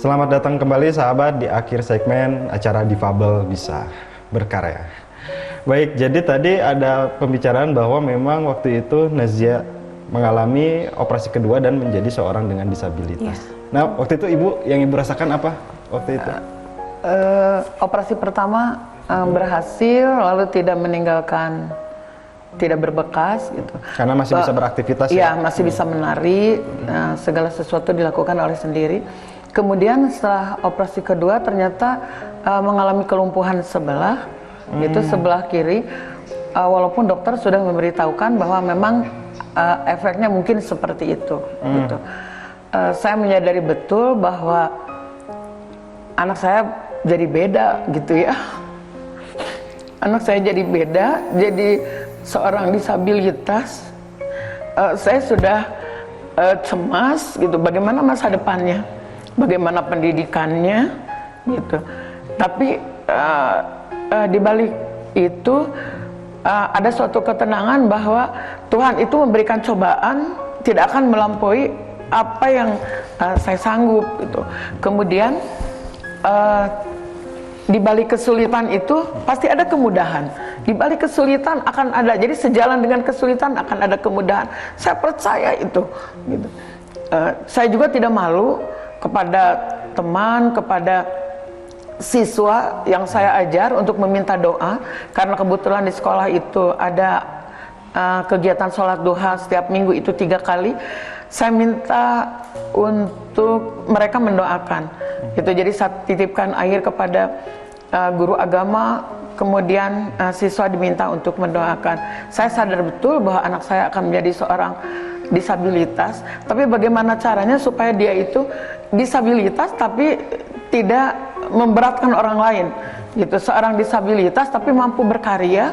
Selamat datang kembali sahabat di akhir segmen acara Difabel Bisa Berkarya. Baik, jadi tadi ada pembicaraan bahwa memang waktu itu Nazia mengalami operasi kedua dan menjadi seorang dengan disabilitas. Nah, waktu itu yang ibu rasakan apa waktu itu? Operasi pertama berhasil, lalu tidak meninggalkan, tidak berbekas gitu. Karena masih bisa beraktivitas ya? Iya, masih bisa menari, segala sesuatu dilakukan oleh sendiri. Kemudian setelah operasi kedua ternyata mengalami kelumpuhan sebelah, itu sebelah kiri. Walaupun dokter sudah memberitahukan bahwa memang efeknya mungkin seperti itu. Gitu. Saya menyadari betul bahwa anak saya jadi beda gitu ya. Anak saya jadi beda, jadi seorang disabilitas. Saya sudah cemas gitu, bagaimana masa depannya, bagaimana pendidikannya gitu. Tapi di balik itu ada suatu ketenangan bahwa Tuhan itu memberikan cobaan tidak akan melampaui apa yang saya sanggup gitu. Kemudian di balik kesulitan itu pasti ada kemudahan. Di balik kesulitan akan ada, jadi sejalan dengan kesulitan akan ada kemudahan. Saya percaya itu. Gitu. Saya juga tidak malu kepada teman, kepada siswa yang saya ajar untuk meminta doa, karena kebetulan di sekolah itu ada kegiatan sholat duha setiap minggu itu 3 kali. Saya minta untuk mereka mendoakan. Gitu. Jadi saya titipkan air kepada guru agama, kemudian siswa diminta untuk mendoakan. Saya sadar betul bahwa anak saya akan menjadi seorang disabilitas, tapi bagaimana caranya supaya dia itu disabilitas tapi tidak memberatkan orang lain. Gitu. Seorang disabilitas tapi mampu berkarya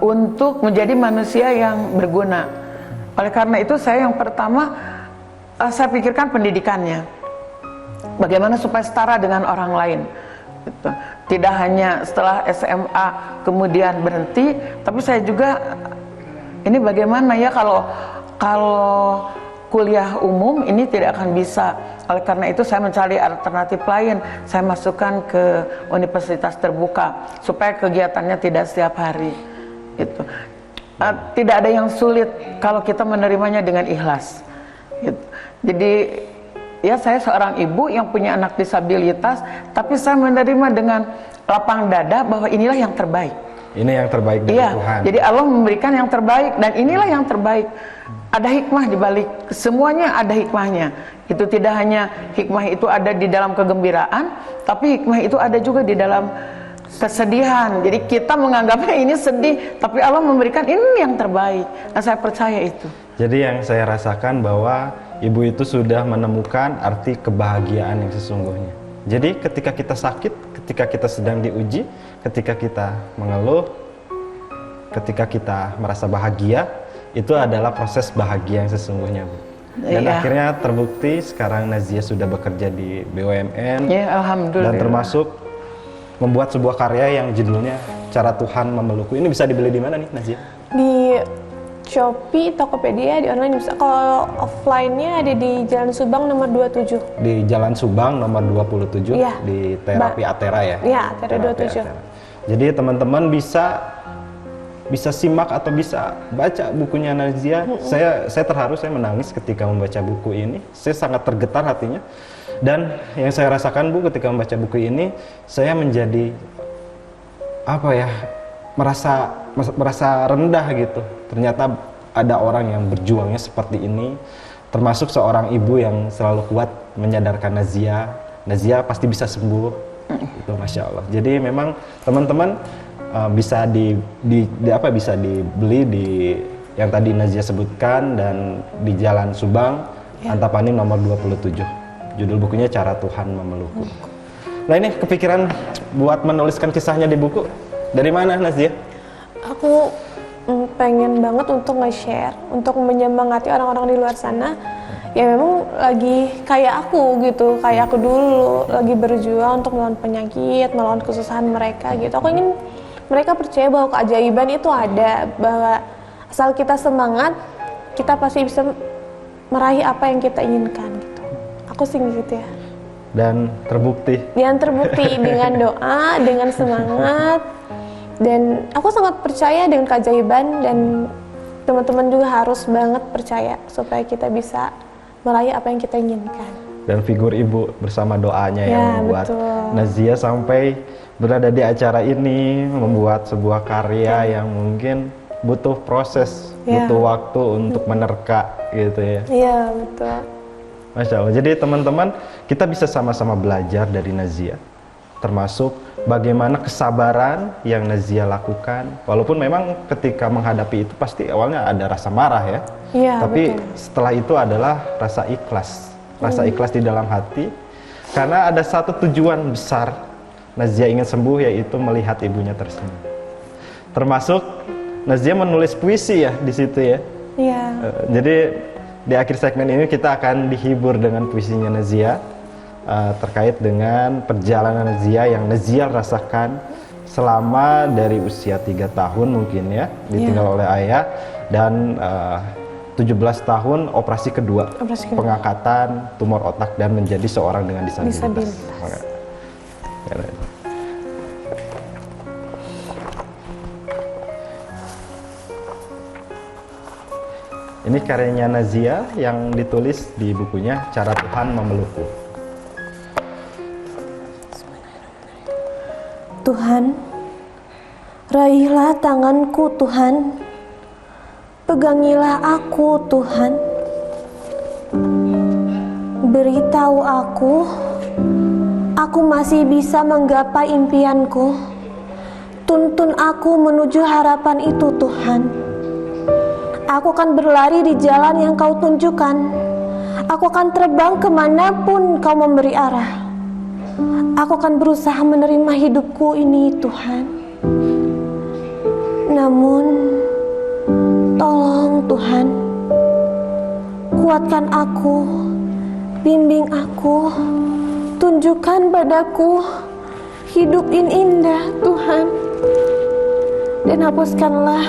untuk menjadi manusia yang berguna. Oleh karena itu saya yang pertama saya pikirkan pendidikannya. Bagaimana supaya setara dengan orang lain. Gitu. Tidak hanya setelah SMA kemudian berhenti, tapi saya juga ini bagaimana ya kalau kuliah umum ini tidak akan bisa. Oleh karena itu saya mencari alternatif lain. Saya masukkan ke universitas terbuka supaya kegiatannya tidak setiap hari. Gitu. Tidak ada yang sulit kalau kita menerimanya dengan ikhlas. Gitu. Jadi ya saya seorang ibu yang punya anak disabilitas, tapi saya menerima dengan lapang dada bahwa inilah yang terbaik. Ini yang terbaik dari Tuhan. Jadi Allah memberikan yang terbaik dan inilah yang terbaik. Ada hikmah di balik semuanya, ada hikmahnya. Itu tidak hanya hikmah itu ada di dalam kegembiraan, tapi hikmah itu ada juga di dalam kesedihan. Jadi kita menganggapnya ini sedih, tapi Allah memberikan ini yang terbaik. Nah, saya percaya itu. Jadi yang saya rasakan bahwa ibu itu sudah menemukan arti kebahagiaan yang sesungguhnya. Jadi ketika kita sakit, ketika kita sedang diuji, ketika kita mengeluh, ketika kita merasa bahagia, itu adalah proses bahagia yang sesungguhnya, Bu. Dan akhirnya terbukti sekarang Nazia sudah bekerja di BUMN. Ya, alhamdulillah. Dan termasuk membuat sebuah karya yang judulnya Cara Tuhan Memelukku. Ini bisa dibeli di mana nih, Nazia? Di Shopee, Tokopedia, di online bisa. Kalau offline-nya ada di Jalan Subang nomor 27. Di Jalan Subang nomor 27 ya, di Terapi Atera ya? Iya, Atera 27. Atera. Jadi teman-teman bisa simak atau bisa baca bukunya Nazia. Saya terharu, saya menangis ketika membaca buku ini. Saya sangat tergetar hatinya. Dan yang saya rasakan, Bu, ketika membaca buku ini, saya menjadi merasa rendah gitu. Ternyata ada orang yang berjuangnya seperti ini, termasuk seorang ibu yang selalu kuat menyadarkan Nazia pasti bisa sembuh. Itu Masya Allah. Jadi memang teman-teman bisa bisa dibeli di yang tadi Nazia sebutkan dan di Jalan Subang, Antapani nomor 27. Judul bukunya Cara Tuhan Memelukku. Nah, ini kepikiran buat menuliskan kisahnya di buku. Dari mana, Nazia? Aku pengen banget untuk nge-share, untuk menyemangati orang-orang di luar sana yang memang lagi kayak aku gitu, kayak aku dulu lagi berjuang untuk melawan penyakit, melawan kesusahan mereka gitu. Aku ingin mereka percaya bahwa keajaiban itu ada, bahwa asal kita semangat, kita pasti bisa meraih apa yang kita inginkan gitu. Aku sih gitu ya. dan terbukti. Yang terbukti dengan doa, dengan semangat, dan aku sangat percaya dengan keajaiban, dan teman-teman juga harus banget percaya supaya kita bisa meraih apa yang kita inginkan. Dan figur ibu bersama doanya Ya, yang membuat betul. Nazia sampai berada di acara ini, membuat sebuah karya yang mungkin butuh proses, Ya. butuh waktu untuk menerka gitu ya. Iya, betul. Masya Allah. Jadi teman-teman, kita bisa sama-sama belajar dari Nazia, termasuk bagaimana kesabaran yang Nazia lakukan. Walaupun memang ketika menghadapi itu pasti awalnya ada rasa marah ya. Iya, Tapi betul. setelah itu adalah rasa ikhlas di dalam hati. Karena ada satu tujuan besar Nazia ingin sembuh, yaitu melihat ibunya tersenyum. Termasuk Nazia menulis puisi ya di situ ya. Iya. Jadi di akhir segmen ini kita akan dihibur dengan puisinya Nazia terkait dengan perjalanan Nazia yang Nazia rasakan selama dari usia 3 tahun mungkin ya, ditinggal oleh ayah, dan 17 tahun operasi kedua, pengangkatan tumor otak dan menjadi seorang dengan disabilitas. Ini karyanya Nazia yang ditulis di bukunya Cara Tuhan Memelukku. Tuhan, raihlah tanganku Tuhan, pegangilah aku Tuhan, beritahu aku masih bisa menggapai impianku, tuntun aku menuju harapan itu Tuhan. Aku akan berlari di jalan yang Kau tunjukkan, aku akan terbang kemanapun Kau memberi arah. Aku akan berusaha menerima hidupku ini Tuhan. Namun, tolong Tuhan, kuatkan aku, bimbing aku, tunjukkan padaku hidup ini indah Tuhan. Dan hapuskanlah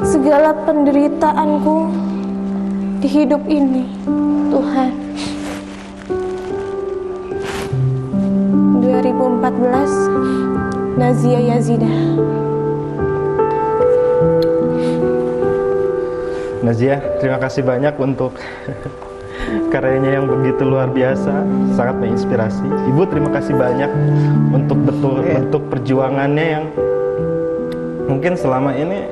segala penderitaanku di hidup ini Tuhan. 2014, Nazia Yazidah. Nazia, terima kasih banyak untuk karyanya yang begitu luar biasa, sangat menginspirasi. Ibu, terima kasih banyak untuk bentuk perjuangannya yang mungkin selama ini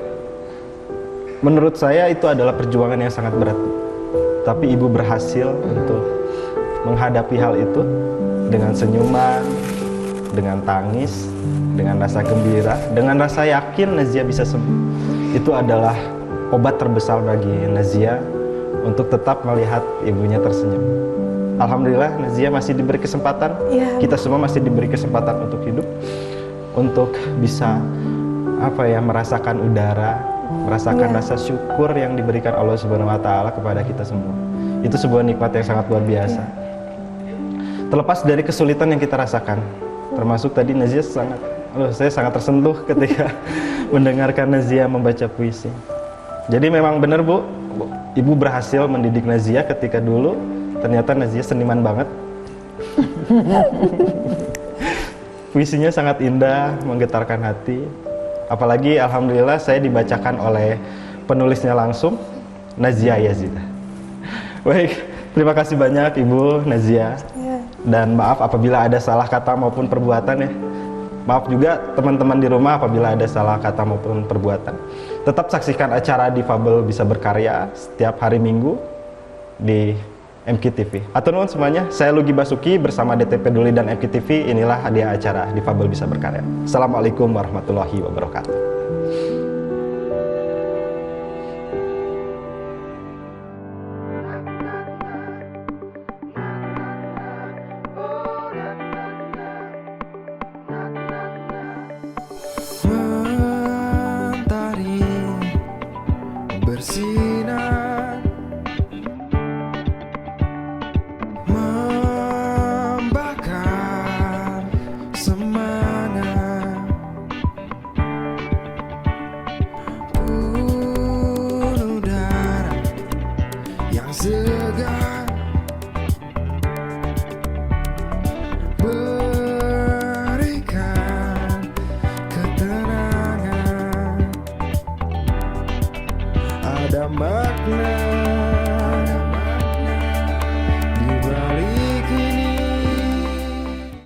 menurut saya itu adalah perjuangan yang sangat berat. Tapi ibu berhasil untuk menghadapi hal itu dengan senyuman, dengan tangis, dengan rasa gembira, dengan rasa yakin Nazia bisa sembuh. Itu adalah obat terbesar bagi Nazia untuk tetap melihat ibunya tersenyum. Alhamdulillah Nazia masih diberi kesempatan, kita semua masih diberi kesempatan untuk hidup, untuk bisa merasakan udara, merasakan rasa syukur yang diberikan Allah Subhanahu wa taala kepada kita semua. Itu sebuah nikmat yang sangat luar biasa. Terlepas dari kesulitan yang kita rasakan, termasuk tadi Nazia saya sangat tersentuh ketika mendengarkan Nazia membaca puisi. Jadi memang benar Bu, Ibu berhasil mendidik Nazia ketika dulu ternyata Nazia seniman banget. Puisinya sangat indah, menggetarkan hati. Apalagi alhamdulillah saya dibacakan oleh penulisnya langsung, Nazia Yazidah. Baik, terima kasih banyak Ibu Nazia. Dan maaf apabila ada salah kata maupun perbuatan ya. Maaf juga teman-teman di rumah apabila ada salah kata maupun perbuatan. Tetap saksikan acara Difabel Bisa Berkarya setiap hari Minggu di MKTV. Atur nuhun semuanya, saya Lugi Basuki bersama DT Peduli dan MKTV. Inilah hadiah acara Difabel Bisa Berkarya. Assalamualaikum warahmatullahi wabarakatuh. Mentari bersinar, membakar semangat ada makna.